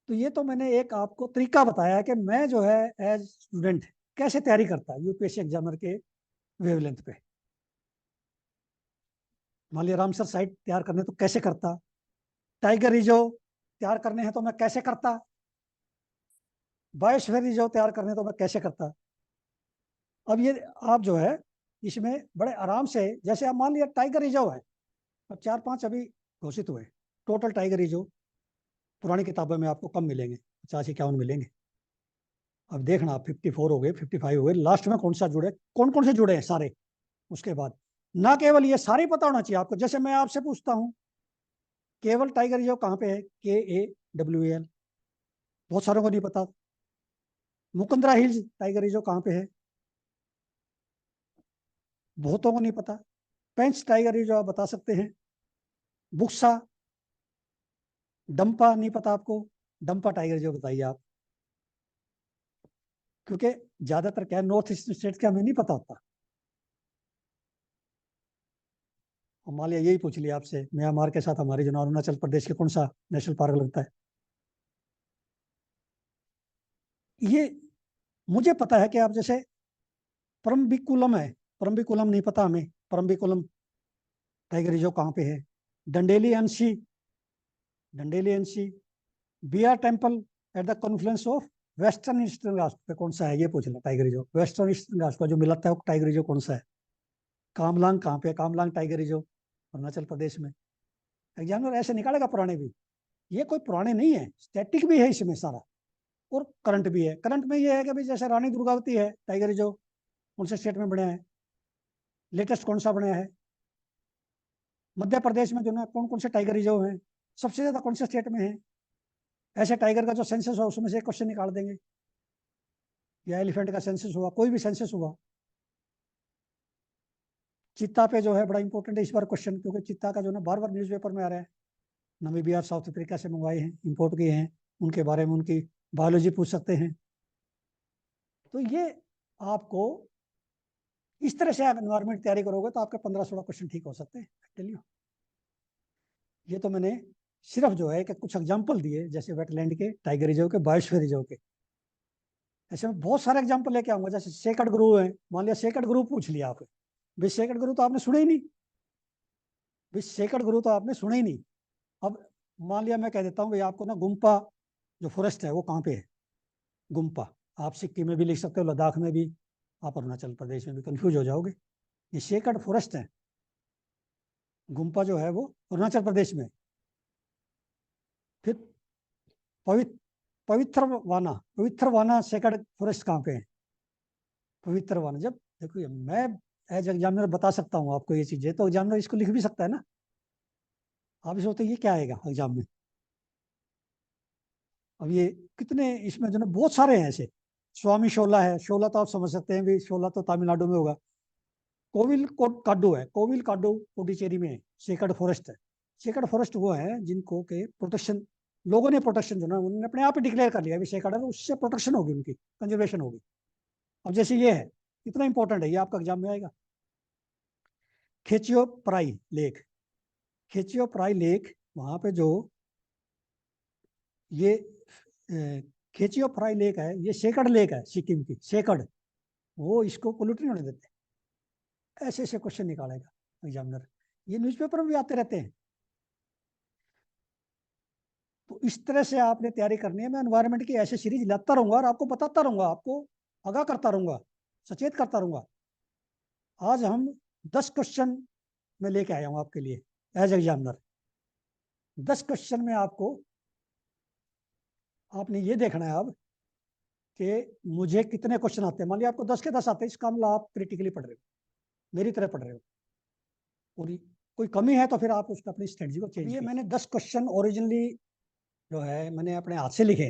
तो ये तो मैंने एक आपको तरीका बताया है कि मैं जो है एज स्टूडेंट कैसे तैयारी करता है यूपीएससी एग्जामिनर के वेवलेंथ पे। मान लिया रामसर साइट तैयार करने तो कैसे करता, टाइगर रिजर्व तैयार करने हैं तो मैं कैसे करता, बायोस्फीयर रिजर्व तैयार करने तो मैं कैसे करता। अब ये आप जो है इसमें बड़े आराम से, जैसे आप मान लिया टाइगर रिजर्व है, अब 4-5 अभी घोषित हुए टोटल टाइगर रिजर्व, पुरानी किताबों में आपको कम मिलेंगे, 50-51 मिलेंगे। अब देखना आप 54 हो गए, 55 हो गए, लास्ट में कौन सा जुड़े, कौन कौन से जुड़े हैं सारे। उसके बाद ना केवल ये सारे पता होना चाहिए आपको, जैसे मैं आपसे पूछता हूँ केवल टाइगर रिजर्व कहाँ पे है, KAWAL, बहुत सारों को नहीं पता। मुकुंदरा हिल्स टाइगर रिजर्व कहाँ पे है, बहुतों को नहीं पता। पेंच टाइगर रिजर्व आप बता सकते हैं। बुक्सा, डंपा नहीं पता आपको, डंपा टाइगर रिजर्व बताइए आप। क्योंकि ज्यादातर क्या नॉर्थ ईस्ट स्टेट के हमें नहीं पता होता। हिमालय यही पूछ लिया आपसे, म्यांमार के साथ हमारी जो अरुणाचल प्रदेश के कौन सा नेशनल पार्क लगता है। ये मुझे पता है कि आप जैसे परम्बिकुलम है, परम्बिकुलम नहीं पता हमें, परम्बिकुलम टाइगर रिजर्व कहाँ पे है। Dandeli Anshi, Dandeli Anshi, bear temple at the confluence of western eastern ghat पे कौन सा है, ये पूछ लें tiger reserve. Western eastern ghat का जो मिलाता है वो टाइगर रिजर्व कौन सा है। कामलांग कहाँ पे, कामलांग टाइगर रिजर्व अरुणाचल प्रदेश में। एग्जामिनर ऐसे निकालेगा पुराने भी, ये कोई पुराने नहीं है, स्टैटिक भी है इसमें सारा, और करंट भी है। करंट में ये है कि भाई जैसे रानी दुर्गावती है टाइगर रिजर्व, कौन से स्टेट में बना है, लेटेस्ट कौन सा बना है। मध्य प्रदेश में जो ना कौन कौन से टाइगर रिजर्व हैं, सबसे ज्यादा कौन से स्टेट में है, ऐसे टाइगर का जो सेंसस हो उसमें से क्वेश्चन निकाल देंगे। या एलिफेंट का सेंसस हुआ, कोई भी सेंसस हुआ। चीता पे जो है बड़ा इंपॉर्टेंट है इस बार क्वेश्चन, क्योंकि चीता का जो ना बार बार न्यूज़पेपर में आ रहा है। नामीबिया साउथ अफ्रीका से मंगवाए हैं, इंपोर्ट किए हैं, उनके बारे में उनकी बायोलॉजी पूछ सकते हैं। तो ये आपको इस तरह से आप एनवायरमेंट तैयारी करोगे तो आपके 15-16 क्वेश्चन ठीक हो सकते हैं। टेल यू, ये तो मैंने सिर्फ जो है कि कुछ एग्जांपल दिए, जैसे वेटलैंड के, टाइगर रिजर्व के, बायोस्फीयर रिजर्व के। ऐसे में बहुत सारे एग्जांपल लेके आऊंगा, जैसे सेकंड ग्रुप है, मान लिया सेकंड ग्रुप पूछ लिया आपने, भाई सेकंड ग्रुप तो आपने सुना ही नहीं, भाई सेकंड ग्रुप तो आपने सुना ही नहीं। अब मान लिया मैं कह देता हूँ भाई आपको ना गुम्पा जो फॉरेस्ट है वो कहाँ पे है, गुम्पा। आप सिक्किम में भी लिख सकते हो, लद्दाख में भी, आप अरुणाचल प्रदेश में भी, कंफ्यूज हो जाओगे। ये शेकड़ फॉरेस्ट है, गुम्पा जो है वो अरुणाचल प्रदेश में। फिर पवित्र पवित्र वाना, पवित्र वाना शेकड़ फॉरेस्ट कहाँ पे है, पवित्र वाना। जब देखो मैं एज एग्जामिनर बता सकता हूँ आपको ये चीजें, तो एग्जामिनर इसको लिख भी सकता है ना। आप सोचते ये क्या आएगा एग्जाम में। अब ये कितने इसमें जो ना बहुत सारे हैं ऐसे। स्वामी शोला है, शोला तो आप समझ सकते हैं भी, शोला तो तमिलनाडु में होगा। कोविल काडू है, कोविल काडू पुडुचेरी में है, सेक्रेड फॉरेस्ट है। सेक्रेड फॉरेस्ट वो है जिनको के प्रोटेक्शन, लोगों ने प्रोटेक्शन जो ना उन्होंने अपने आप ही डिक्लेयर कर लिया, सेक्रेड है, उससे प्रोटेक्शन होगी, उनकी कंजर्वेशन होगी। अब जैसे ये है, इतना इंपॉर्टेंट है, ये आपका एग्जाम में आएगा। खेचियो प्राई लेक, खेचियो प्राई लेक, वहां पे जो ये खेचियो प्राई लेक है, ये सेकड़ लेक है सिक्किम की, सेकड़, वो इसको पोल्यूट नहीं होने देते। ऐसे ऐसे क्वेश्चन निकालेगा एग्जामिनर, ये न्यूज़पेपर में भी आते रहते हैं। तो इस तरह से आपने तैयारी करनी है। मैं एनवायरनमेंट की ऐसे सीरीज लाता रहूंगा और आपको बताता रहूंगा, आपको आगाह करता रहूंगा, सचेत करता रहूंगा। आज हम 10 क्वेश्चन में लेके आया हूं आपके लिए एज एग्जामिनर। 10 क्वेश्चन में आपको, आपने ये देखना है अब कि मुझे कितने क्वेश्चन आते हैं। मान लिया आपको 10 के 10 आते हैं, इसका मतलब आप क्रिटिकली पढ़ रहे हो, मेरी तरह पढ़ रहे हो पूरी। कोई कमी है तो फिर आप उसका अपनी स्ट्रेटजी को चेंज। ये मैंने 10 क्वेश्चन ओरिजिनली जो है मैंने अपने हाथ से लिखे,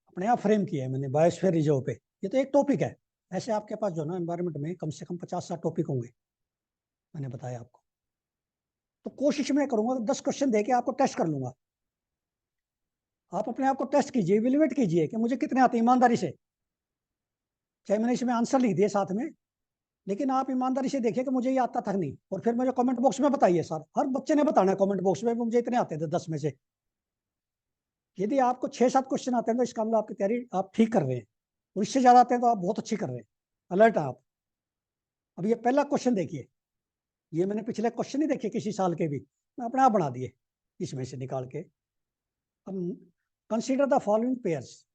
अपने आप फ्रेम किया है मैंने बायोस्फीयर रिजर्व पे। ये तो एक टॉपिक है, ऐसे आपके पास जो ना एनवायरनमेंट में कम से कम 50-60 टॉपिक होंगे, मैंने बताया आपको। तो कोशिश मैं करूंगा 10 क्वेश्चन देके आपको टेस्ट कर लूंगा। आप अपने आप को टेस्ट कीजिए, इवेल्युएट कीजिए कि मुझे कितने आते हैं ईमानदारी से। चाहे मैंने इसमें आंसर लिख दिए साथ में, लेकिन आप ईमानदारी से देखिए कि मुझे ये आता था नहीं, और फिर मुझे कमेंट बॉक्स में बताइए। सर हर बच्चे ने बताना है कमेंट बॉक्स में मुझे इतने आते थे 10 में से। यदि आपको 6-7 क्वेश्चन आते हैं तो इसका मतलब आपकी तैयारी आप ठीक कर रहे हैं, और इससे ज्यादा आते हैं तो आप बहुत अच्छी कर रहे हैं, अलर्ट है आप। अब ये पहला क्वेश्चन देखिए, ये मैंने पिछले क्वेश्चन ही देखे किसी साल के भी, मैं अपने आप बना दिए इसमें से निकाल के। अब कंसीडर द फॉलोइंग पेयर्स,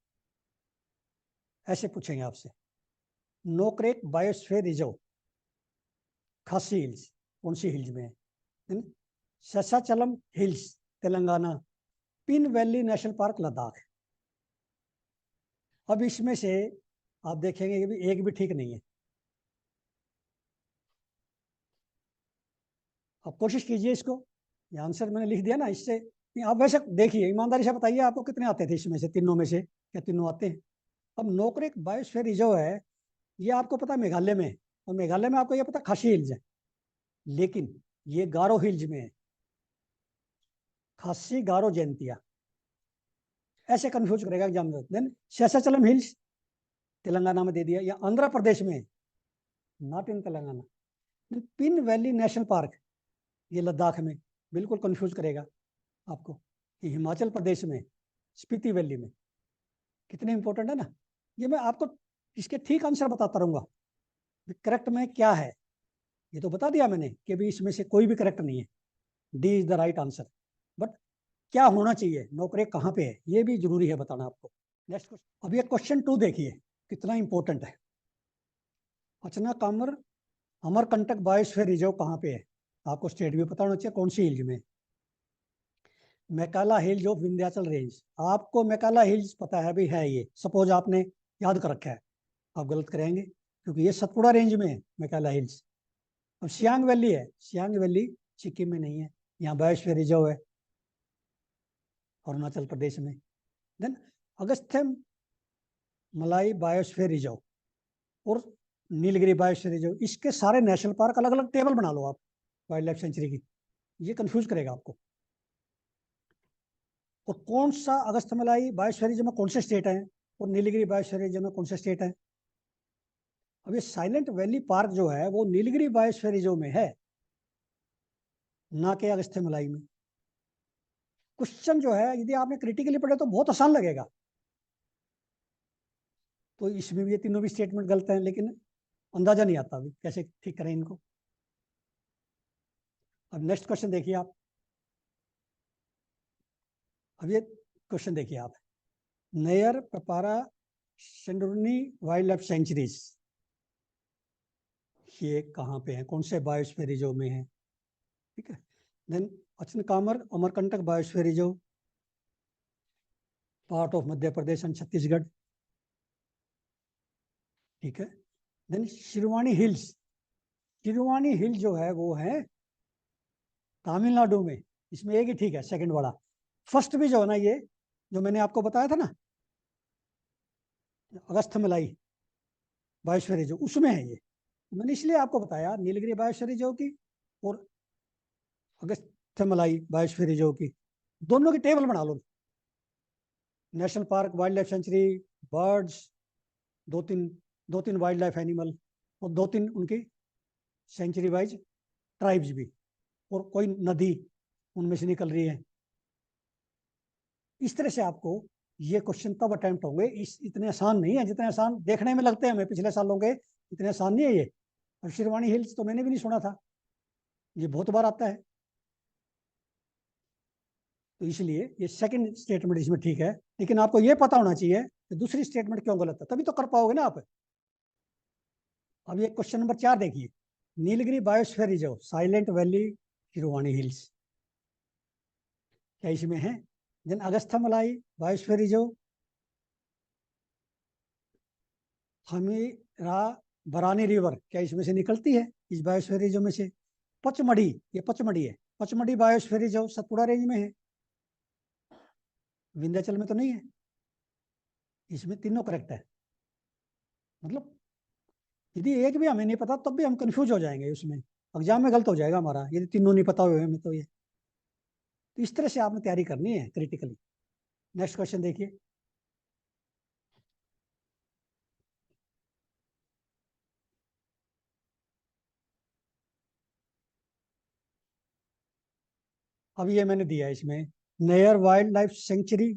ऐसे पूछेंगे आपसे। नोक्रेक बायोस्फीयर रिजर्व खासी हिल्स कौन सी हिल्स में है? Seshachalam hills Telangana, Pin valley national park Ladakh. अब इसमें से आप देखेंगे कि भी एक भी ठीक नहीं है। आप कोशिश कीजिए इसको, ये आंसर मैंने लिख दिया ना, इससे आप वैसे देखिए ईमानदारी से बताइए आपको कितने आते थे इसमें से, तीनों में से क्या तीनों आते हैं? अब नोक्रेक बायोस्फीयर रिजर्व है, ये आपको पता है मेघालय में, और मेघालय में आपको ये पता खासी हिल्स है, लेकिन ये गारो हिल्स में है, खासी गारो जयंतिया। ऐसे कंफ्यूज करेगा examiner. Then Seshachalam hills Telangana में दे दिया, या आंध्र प्रदेश में, not in Telangana. Pin valley national park, ये लद्दाख में, बिल्कुल कंफ्यूज करेगा आपको। ये हिमाचल प्रदेश में, स्पीति वैली में। कितने इंपॉर्टेंट है ना। ये मैं आपको इसके ठीक आंसर बताता रहूंगा, करेक्ट में क्या है। ये तो बता दिया मैंने कि भी इसमें से कोई भी करेक्ट नहीं है, D is the right answer. But क्या होना चाहिए, नौकरी कहाँ पे है, ये भी जरूरी है बताना आपको। नेक्स्ट क्वेश्चन, अब ये क्वेश्चन 2 देखिए कितना इंपॉर्टेंट है। अचना कामर अमरकंटक बायोस्फीयर रिजर्व कहाँ पे है? आपको स्टेट भी पता होना चाहिए कौन सी हिल्स में। मैकाला हिल्स ऑफ विंध्याचल रेंज, आपको मैकाला हिल्स पता है भी है, ये सपोज आपने याद कर रखा है, आप गलत करेंगे क्योंकि ये सतपुड़ा रेंज में है मैकाला हिल्स। अब सियांग वैली है, सियांग वैली सिक्किम में नहीं है, यहाँ बायोस्फीयर रिजर्व है अरुणाचल प्रदेश में। देन अगस्थ्यम मलाई बायोस्फीयर रिजर्व और नीलगिरी बायोस्फीयर रिजर्व, इसके सारे नेशनल पार्क अलग अलग टेबल बना लो आप वाइल्ड लाइफ सेंचुरी की, ये कंफ्यूज करेगा आपको। और कौन सा अगस्थ्यमलाई बायोस्फीयर रिजर्व में कौन से स्टेट हैं और नीलगिरी बायोस्फीयर रिजर्व में कौन से स्टेट हैं। अब ये साइलेंट वैली पार्क जो है वो नीलगिरी बायोस्फीयर रिजर्व में है, ना कि अगस्थ्यमलाई में। क्वेश्चन जो है यदि आपने क्रिटिकली पढ़े तो बहुत आसान लगेगा, तो इसमें भी ये तीनों भी स्टेटमेंट गलत हैं, लेकिन अंदाजा नहीं आता अभी कैसे ठीक करें इनको। अब नेक्स्ट क्वेश्चन देखिए आप। अब ये क्वेश्चन देखिए आप, नयर पेपारा शेंडुरनी वाइल्ड लाइफ सेंचुरीज, ये कहाँ पे है, कौन से बायोस्फीयर रिजर्व में है, ठीक है। Then Achanakmar Amarkantak biosphere reserve, part of Madhya Pradesh and Chhattisgarh, ठीक है। Then Shirvani hills, Shirvani hill जो है वो है तमिलनाडु में, इसमें एक ही ठीक है सेकंड वाला। फर्स्ट भी जो है ना, ये जो मैंने आपको बताया था ना अगस्थ्यमलाई बायोस्फीयर रिजर्व, उसमें है ये। मैंने इसलिए आपको बताया नीलगिरी बायोस्फीयर रिजर्व की और अगस्थ्यमलाई बायोस्फीयर रिजर्व की, दोनों की टेबल बना लो। National park, wild life sanctuary, birds, दो तीन वाइल्ड लाइफ एनिमल और दो तीन उनकी सेंचुरी वाइज ट्राइब्स भी, और कोई नदी उनमें से निकल रही है। इस तरह से आपको ये क्वेश्चन तब अटेम्प्ट होंगे, इतने आसान नहीं है जितने आसान देखने में लगते हैं हमें पिछले सालों के, इतने आसान नहीं है ये। और शिरवानी हिल्स तो मैंने भी नहीं सुना था, ये बहुत बार आता है, तो इसलिए ये सेकंड स्टेटमेंट इसमें ठीक है। लेकिन आपको ये पता होना चाहिए कि दूसरी स्टेटमेंट क्यों गलत है, तभी तो कर पाओगे ना आप। अब ये क्वेश्चन नंबर 4 देखिए, Nilgiri biosphere reserve silent valley Shirvani hills, क्या इसमें है। देन अगस्थ्यमलाई बायोस्फीयर रिजर्व, हमीरा बरानी रिवर, क्या इसमें से निकलती है इस बायोस्फीयर रिजर्व में से। पचमढ़ी, ये पचमढ़ी है, Pachmarhi biosphere reserve Satpura range में है, विंध्याचल में तो नहीं है। इसमें तीनों करेक्ट है, मतलब यदि एक भी हमें नहीं पता तब भी हम कंफ्यूज हो जाएंगे, उसमें एग्जाम में गलत हो जाएगा हमारा यदि तीनों नहीं पता हुए हमें तो। ये तो इस तरह से आपने तैयारी करनी है क्रिटिकली। नेक्स्ट क्वेश्चन देखिए, अब ये मैंने दिया है इसमें, Nayyar wild life century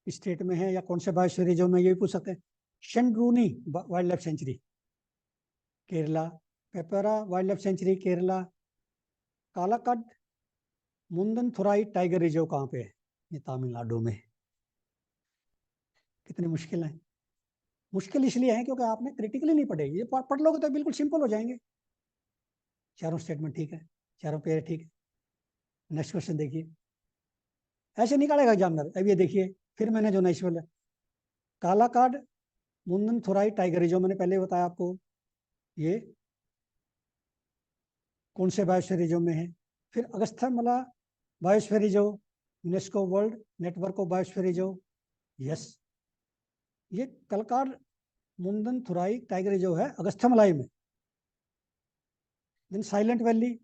state में है या कौन से बायोस्फीयर रिजर्व में, ये भी पूछ सकते हैं। Shendurney wild life sanctuary Kerala, Peppara wild life sanctuary Kerala, Kalakad Mundanthurai tiger reserve कहाँ पे है, ये तमिलनाडु में। कितनी मुश्किल है, मुश्किल इसलिए है क्योंकि आपने क्रिटिकली नहीं पढ़े, ये पढ़ लोगे तो बिल्कुल सिंपल हो जाएंगे। चारों स्टेटमेंट ठीक है, चारों पेयर ठीक है। नेक्स्ट क्वेश्चन देखिए, ऐसे निकालेगा एग्जामिनर। अब ये देखिए, फिर मैंने जो नेक्स्ट बोला, कालाकाड मुंदनथुराई टाइगर रिजर्व, मैंने पहले बताया आपको ये कौन से बायोस्फीयर रिजर्व में है। फिर Agasthyamala biosphere reserve, UNESCO world network of biosphere reserve, yes. ये कलकाड मुंदनथुराई टाइगर रिजर्व है अगस्थ्यमलाई में। Then silent valley,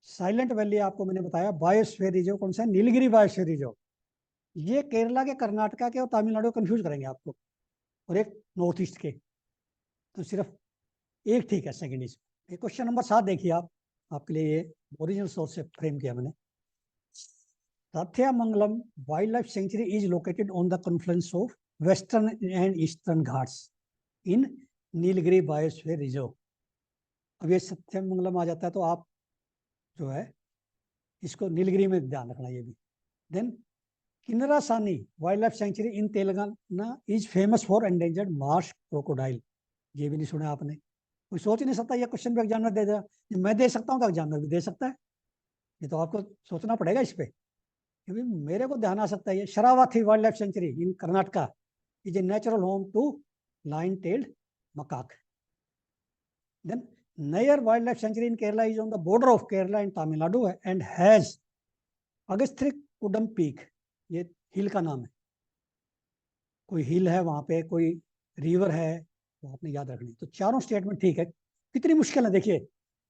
silent valley आपको मैंने बताया बायोस्फीयर रिजर्व कौन सा है, नीलगिरी बायोस्फीयर रिजर्व। ये केरला के, कर्नाटका के और तमिलनाडु कंफ्यूज करेंगे आपको, और एक नॉर्थ ईस्ट के, तो सिर्फ एक ठीक है सेकंड इसमें। क्वेश्चन नंबर 7 देखिए आप, आपके लिए ये ओरिजिनल सोर्स से फ्रेम किया मैंने। Sathyamangalam Wildlife Sanctuary is located on the confluence of western and eastern Ghats in Nilgiri biosphere reserve. अब ये सत्यमंगलम आ जाता है तो आप जो है इसको नीलगिरी में ध्यान रखना ये भी। Then Kinnerasani wild life sanctuary in Telangana is famous for endangered marsh crocodile, ये भी नहीं सुना आपने। कोई सोच नहीं सकता ये क्वेश्चन भी एग्जामिनर दे देगा, मैं दे सकता हूँ तो एग्जामिनर भी दे सकता है, ये तो आपको सोचना पड़ेगा इस पे, क्योंकि मेरे को ध्यान आ सकता है। ये Sharavathi wild life sanctuary in Karnataka is a natural home to lion tailed macaque. Then Neyyar wild life sanctuary in Kerala is on the border of Kerala and Tamil Nadu and has Agasthyakoodam peak, ये हिल का नाम है। कोई हिल है वहां पे, कोई रिवर है, वो आपने याद रखनी। तो चारों स्टेटमेंट ठीक है। कितनी मुश्किल है देखिए,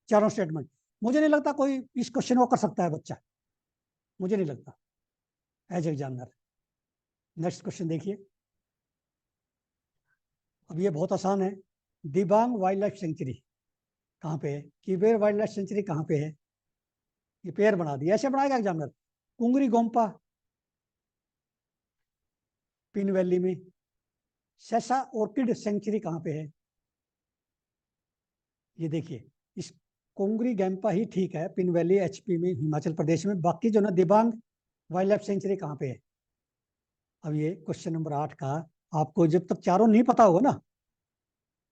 चारों स्टेटमेंट। मुझे नहीं लगता कोई इस क्वेश्चन को कर सकता है बच्चा, मुझे नहीं लगता एज एग्जामिनर। नेक्स्ट क्वेश्चन देखिए, अब ये बहुत आसान है। दिबांग वाइल्ड लाइफ सेंचुरी कहाँ पे है? किबेर वाइल्ड लाइफ सेंचुरी कहाँ पे है? ये पेयर बना दिया, ऐसे बनाएगा एग्जामिनर। कुंगरी गोम्पा पिन वैली में। सैसा ऑर्किड सेंचुरी कहाँ पे है? ये देखिए, इस कुंगरी गैम्पा ही ठीक है, पिन वैली एचपी में, हिमाचल प्रदेश में। बाकी जो ना दिबांग वाइल्ड लाइफ सेंचुरी कहाँ पे है? अब ये क्वेश्चन नंबर 8 का, आपको जब तक चारों नहीं पता होगा ना,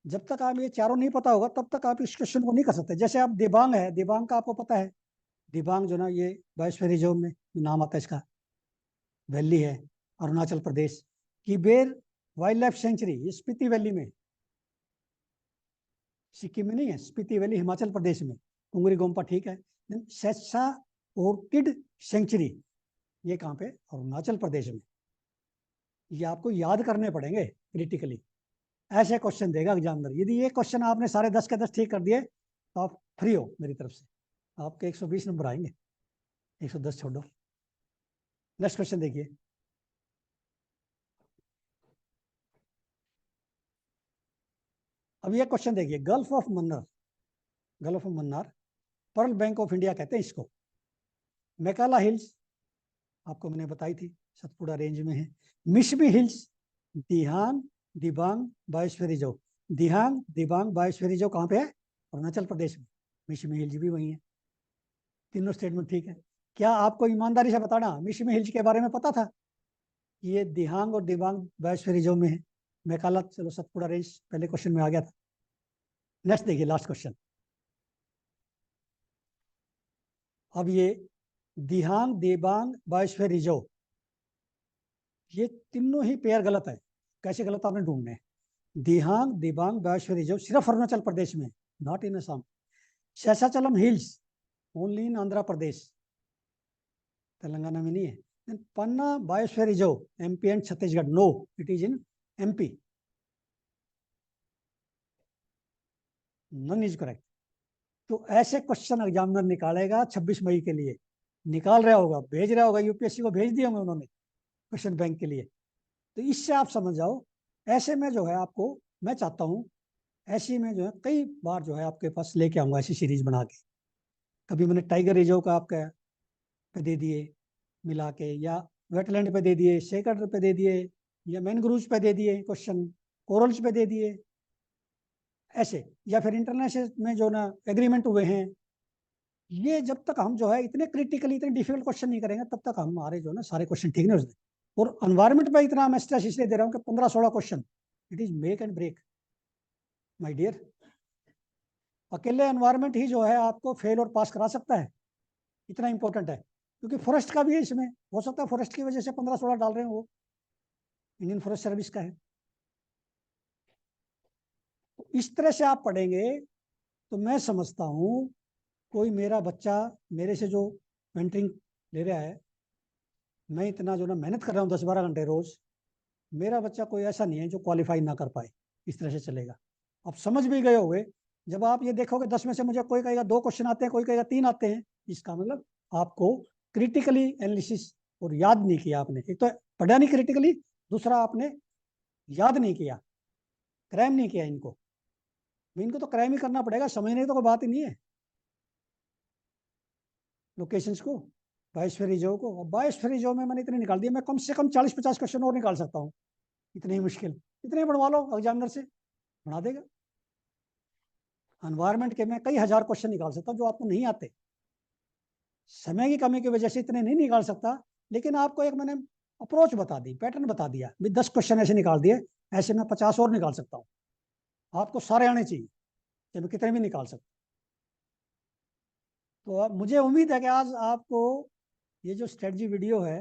जब तक आप ये चारों नहीं पता होगा तब तक आप इस क्वेश्चन को नहीं कर सकते। जैसे आप दिबांग है, दिबांग का आपको पता है, दिबांग जो ना ये बायोस्फीयर रिजर्व में नाम आता है इसका, वैली है, Arunachal Pradesh. किबेर wild life century ये स्पीति वैली में, सिक्किम में नहीं है, स्पीति वैली हिमाचल प्रदेश में। कुंगरी गोम्पा ठीक है। सेसा ऑर्किड सेंचुरी ये कहाँ पे? अरुणाचल प्रदेश में। ये आपको याद करने पड़ेंगे क्रिटिकली, ऐसे क्वेश्चन देगा एग्जामिनर। यदि ये क्वेश्चन आपने सारे 10 के 10 ठीक कर दिए तो आप फ्री हो मेरी तरफ से, आपके 120 नंबर आएंगे, 110 छोड़ो। नेक्स्ट क्वेश्चन देखिए, अब ये क्वेश्चन देखिए, gulf of Mannar, gulf of Mannar pearl bank of India कहते हैं इसको। मेकाला हिल्स आपको मैंने बताई थी, सतपुड़ा रेंज में है। मिशमी हिल्स, दिहांग दिबांग बायोस्फीयर रिजर्व। दिहांग दिबांग बायोस्फीयर रिजर्व कहाँ पे है? अरुणाचल प्रदेश में। मिशमी हिल्स भी वही है। तीनों स्टेटमेंट ठीक है। क्या आपको ईमानदारी से बताना मिशमी हिल्स के बारे में पता था? ये दिहांग और दिबांग बायोस्फीयर रिजर्व में है। मेकाला चलो सतपुड़ा रेंज पहले क्वेश्चन में आ गया था। नेक्स्ट देखिए, लास्ट क्वेश्चन। अब ये दिहांग दिबांग बायोस्फीयर रिजर्व, ये तीनों ही पेयर गलत है। कैसे गलत आपने ढूंढने हैं। दिहांग दिबांग बायोस्फीयर रिजर्व सिर्फ अरुणाचल प्रदेश में, not in Assam. Seshachalam hills only in Andhra Pradesh, Telangana में नहीं है। Panna biosphere reserve MP and Chhattisgarh, no it is in MP, none is correct. तो ऐसे क्वेश्चन एग्जामिनर निकालेगा 26 मई के लिए, निकाल रहा होगा, भेज रहा होगा, यूपीएससी को भेज दिए होंगे उन्होंने क्वेश्चन बैंक के लिए। तो इससे आप समझ जाओ, ऐसे में जो है आपको, मैं चाहता हूँ ऐसी में जो है कई बार जो है आपके पास लेके आऊंगा ऐसी सीरीज बना के। कभी मैंने टाइगर रिजर्व का आपका पे दे दिए मिला के, या वेटलैंड पे दे दिए, सेकंड पे दे दिए, या मैनग्रूव्स पे दे दिए क्वेश्चन, कोरल्स पे दे दिए, ऐसे। या फिर इंटरनेशनल में जो ना एग्रीमेंट हुए हैं। ये जब तक हम जो है इतने क्रिटिकली इतने डिफिकल्ट क्वेश्चन नहीं करेंगे तब तक हमारे जो ना सारे क्वेश्चन ठीक नहीं हो सकते। और एनवायरमेंट पे इतना मैं स्ट्रेस इसलिए दे रहा हूँ कि 15-16 question, it is make and break my dear. अकेले एनवायरमेंट ही जो है आपको फेल और पास करा सकता है, इतना इंपॉर्टेंट है। क्योंकि फॉरेस्ट का भी है इसमें, हो सकता है फॉरेस्ट की वजह से 15-16 डाल रहे हैं वो, इंडियन फॉरेस्ट सर्विस का है। तो इस तरह से आप पढ़ेंगे तो मैं समझता हूँ कोई मेरा बच्चा मेरे से जो मेंटरिंग ले रहा है, मैं इतना जो ना मेहनत कर रहा हूँ 10-12 घंटे रोज, मेरा बच्चा कोई ऐसा नहीं है जो क्वालिफाई ना कर पाए। इस तरह से चलेगा। आप समझ भी गए होंगे, जब आप ये देखोगे 10 में से मुझे कोई कहेगा 2 क्वेश्चन आते हैं, कोई कहेगा 3 आते हैं, इसका मतलब आपको क्रिटिकली एनालिसिस और याद नहीं किया आपने। एक तो पढ़ा नहीं क्रिटिकली, दूसरा आपने याद नहीं किया, क्रैम नहीं किया इनको। इनको तो क्रैम ही करना पड़ेगा, समझने की तो कोई बात ही नहीं है। लोकेशंस को, बायोस्फीयर रिजर्व को, और बायोस्फीयर रिजर्व में मैंने इतने निकाल दिए, मैं कम से कम 40-50 क्वेश्चन और निकाल सकता हूँ। इतने ही मुश्किल, इतने बनवा लो एग्जामिनर से, बना देगा। एनवायरमेंट के मैं कई हजार क्वेश्चन निकाल सकता हूँ जो आपको नहीं आते, समय की कमी की वजह से इतने नहीं निकाल सकता। लेकिन आपको एक मैंने अप्रोच बता दी, पैटर्न बता दिया, भी 10 क्वेश्चन ऐसे निकाल दिए, ऐसे मैं 50 और निकाल सकता हूँ। आपको सारे आने चाहिए कि मैं कितने भी निकाल सकता। तो अब मुझे उम्मीद है कि आज आपको ये जो स्ट्रेटजी वीडियो है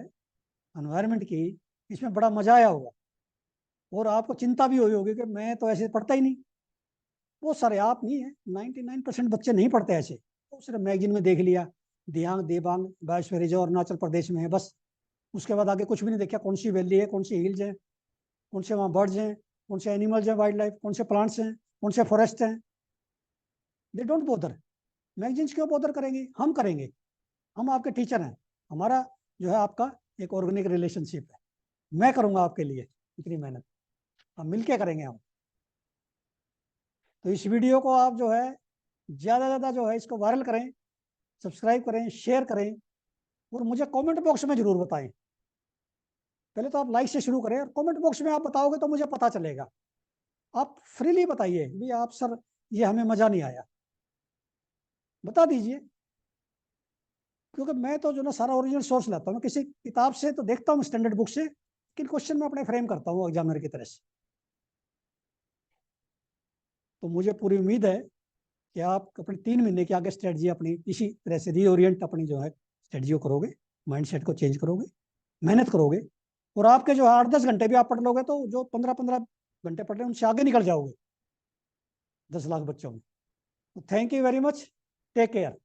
एनवायरमेंट की, इसमें बड़ा मजा आया होगा। और आपको चिंता भी हुई होगी कि मैं तो ऐसे पढ़ता ही नहीं। वो सारे आप नहीं है, 99% बच्चे नहीं पढ़ते ऐसे। तो सिर्फ मैगजीन में देख लिया, दिहांग देबांग बायोस्फीयर रिजर्व अरुणाचल प्रदेश में है, बस। उसके बाद आगे कुछ भी नहीं देखा, कौन सी वैली है, कौन सी हिल्स है, कौन से वहाँ बर्ड्स हैं, कौन से एनिमल्स हैं, वाइल्ड लाइफ, कौन से प्लांट्स हैं, कौन से फॉरेस्ट हैं। They don't bother. मैगजीन्स क्यों बोदर करेंगे? हम करेंगे। हम आपके टीचर हैं। हमारा जो है आपका एक ऑर्गेनिक रिलेशनशिप है। मैं करूँगा आपके लिए इतनी मेहनत, हम मिलके करेंगे हम। तो इस वीडियो को आप जो है ज़्यादा से ज़्यादा जो है इसको वायरल करें, सब्सक्राइब करें, शेयर करें, और मुझे कमेंट बॉक्स में ज़रूर बताएं। पहले तो आप लाइक से शुरू करें, और कमेंट बॉक्स में आप बताओगे तो मुझे पता चलेगा। आप फ्रीली बताइए भी आप सर ये हमें मज़ा नहीं आया, बता दीजिए। क्योंकि मैं तो जो ना सारा ओरिजिनल सोर्स लाता हूँ, किसी किताब से तो देखता हूँ, स्टैंडर्ड बुक से, लेकिन क्वेश्चन मैं अपने फ्रेम करता हूँ एग्जामिनर की तरह से। तो मुझे पूरी उम्मीद है कि आप अपने 3 महीने की आगे स्ट्रेटजी अपनी इसी तरह से रीओरिएंट अपनी जो है स्ट्रेटजी को करोगे, माइंडसेट को चेंज करोगे, मेहनत करोगे, और आपके जो 8-10 घंटे भी आप पढ़ लोगे तो जो 15-15 घंटे पढ़ रहे हैं उनसे आगे निकल जाओगे 10 लाख बच्चों में। Thank you very much, take care.